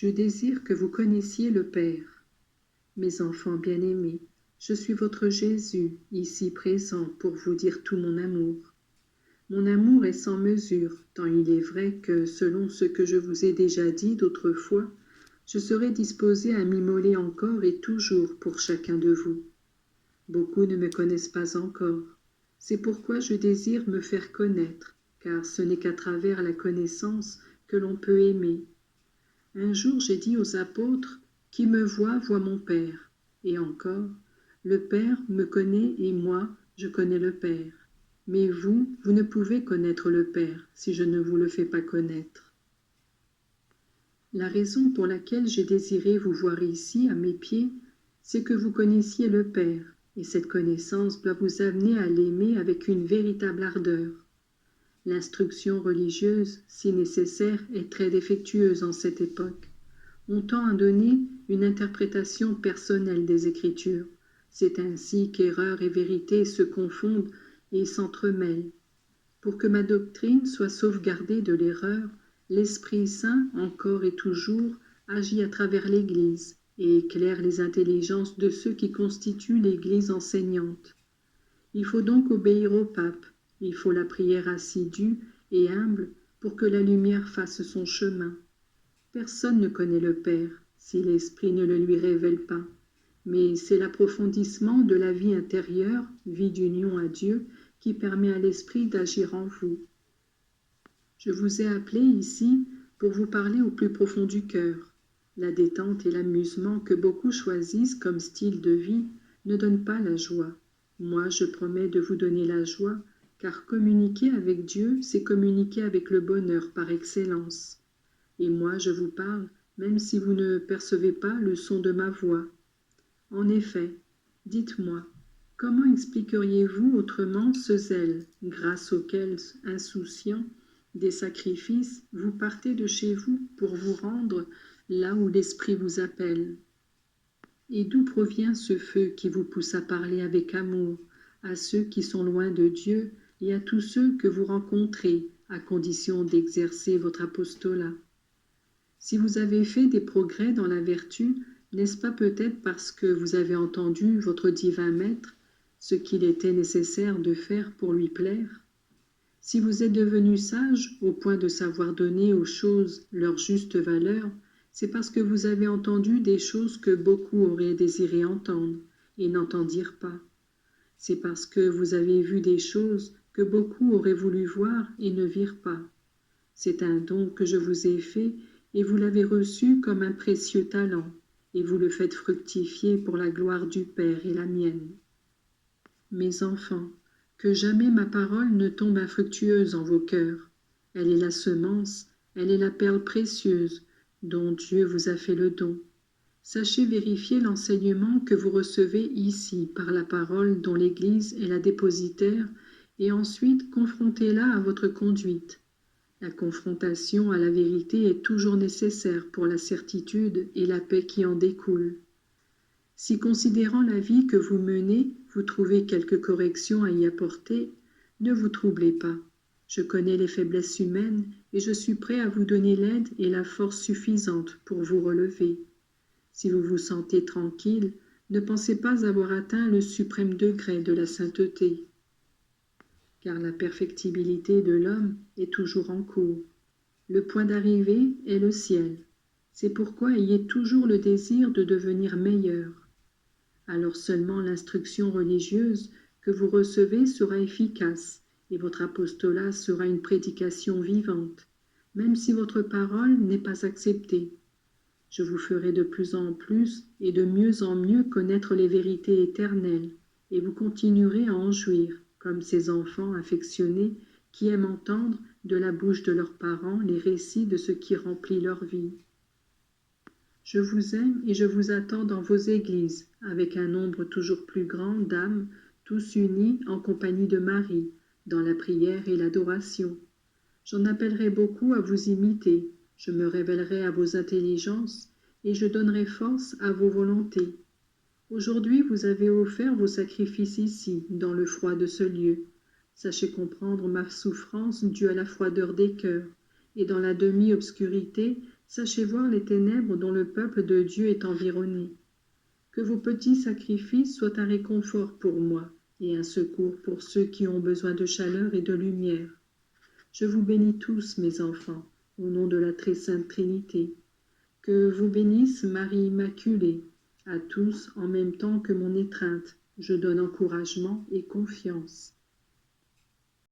Je désire que vous connaissiez le Père. Mes enfants bien-aimés, je suis votre Jésus, ici présent pour vous dire tout mon amour. Mon amour est sans mesure, tant il est vrai que, selon ce que je vous ai déjà dit d'autrefois, je serai disposé à m'immoler encore et toujours pour chacun de vous. Beaucoup ne me connaissent pas encore. C'est pourquoi je désire me faire connaître, car ce n'est qu'à travers la connaissance que l'on peut aimer. Un jour j'ai dit aux apôtres, « Qui me voit, voit mon Père ». Et encore, « Le Père me connaît et moi, je connais le Père ». Mais vous, vous ne pouvez connaître le Père si je ne vous le fais pas connaître. La raison pour laquelle j'ai désiré vous voir ici, à mes pieds, c'est que vous connaissiez le Père, et cette connaissance doit vous amener à l'aimer avec une véritable ardeur. L'instruction religieuse, si nécessaire, est très défectueuse en cette époque. On tend à donner une interprétation personnelle des Écritures. C'est ainsi qu'erreur et vérité se confondent et s'entremêlent. Pour que ma doctrine soit sauvegardée de l'erreur, l'Esprit Saint, encore et toujours, agit à travers l'Église et éclaire les intelligences de ceux qui constituent l'Église enseignante. Il faut donc obéir au pape, il faut la prière assidue et humble pour que la lumière fasse son chemin. Personne ne connaît le Père si l'Esprit ne le lui révèle pas, mais c'est l'approfondissement de la vie intérieure, vie d'union à Dieu, qui permet à l'Esprit d'agir en vous. Je vous ai appelé ici pour vous parler au plus profond du cœur. La détente et l'amusement que beaucoup choisissent comme style de vie ne donnent pas la joie. Moi, je promets de vous donner la joie, car communiquer avec Dieu, c'est communiquer avec le bonheur par excellence. Et moi, je vous parle, même si vous ne percevez pas le son de ma voix. En effet, dites-moi, comment expliqueriez-vous autrement ce zèle, grâce auquel, insouciant des sacrifices, vous partez de chez vous pour vous rendre là où l'Esprit vous appelle? Et d'où provient ce feu qui vous pousse à parler avec amour à ceux qui sont loin de Dieu et à tous ceux que vous rencontrez, à condition d'exercer votre apostolat? Si vous avez fait des progrès dans la vertu, n'est-ce pas peut-être parce que vous avez entendu votre divin Maître, ce qu'il était nécessaire de faire pour lui plaire? Si vous êtes devenu sage au point de savoir donner aux choses leur juste valeur, c'est parce que vous avez entendu des choses que beaucoup auraient désiré entendre et n'entendirent pas. C'est parce que vous avez vu des choses que beaucoup auraient voulu voir et ne virent pas. C'est un don que je vous ai fait et vous l'avez reçu comme un précieux talent, et vous le faites fructifier pour la gloire du Père et la mienne. Mes enfants, que jamais ma parole ne tombe infructueuse en vos cœurs. Elle est la semence, elle est la perle précieuse, dont Dieu vous a fait le don. Sachez vérifier l'enseignement que vous recevez ici par la parole dont l'Église est la dépositaire, et ensuite confrontez-la à votre conduite. La confrontation à la vérité est toujours nécessaire pour la certitude et la paix qui en découlent. Si considérant la vie que vous menez, vous trouvez quelque correction à y apporter, ne vous troublez pas. Je connais les faiblesses humaines et je suis prêt à vous donner l'aide et la force suffisante pour vous relever. Si vous vous sentez tranquille, ne pensez pas avoir atteint le suprême degré de la sainteté, car la perfectibilité de l'homme est toujours en cours. Le point d'arrivée est le ciel. C'est pourquoi ayez toujours le désir de devenir meilleur. Alors seulement l'instruction religieuse que vous recevez sera efficace et votre apostolat sera une prédication vivante, même si votre parole n'est pas acceptée. Je vous ferai de plus en plus et de mieux en mieux connaître les vérités éternelles, et vous continuerez à en jouir, comme ces enfants affectionnés qui aiment entendre de la bouche de leurs parents les récits de ce qui remplit leur vie. Je vous aime et je vous attends dans vos églises, avec un nombre toujours plus grand d'âmes, tous unis en compagnie de Marie, dans la prière et l'adoration. J'en appellerai beaucoup à vous imiter, je me révélerai à vos intelligences, et je donnerai force à vos volontés. Aujourd'hui, vous avez offert vos sacrifices ici, dans le froid de ce lieu. Sachez comprendre ma souffrance due à la froideur des cœurs, et dans la demi-obscurité, Sachez voir les ténèbres dont le peuple de Dieu est environné. Que vos petits sacrifices soient un réconfort pour moi et un secours pour ceux qui ont besoin de chaleur et de lumière. Je vous bénis tous, mes enfants, au nom de la très sainte Trinité. Que vous bénisse Marie Immaculée, à tous en même temps que mon étreinte. Je donne encouragement et confiance.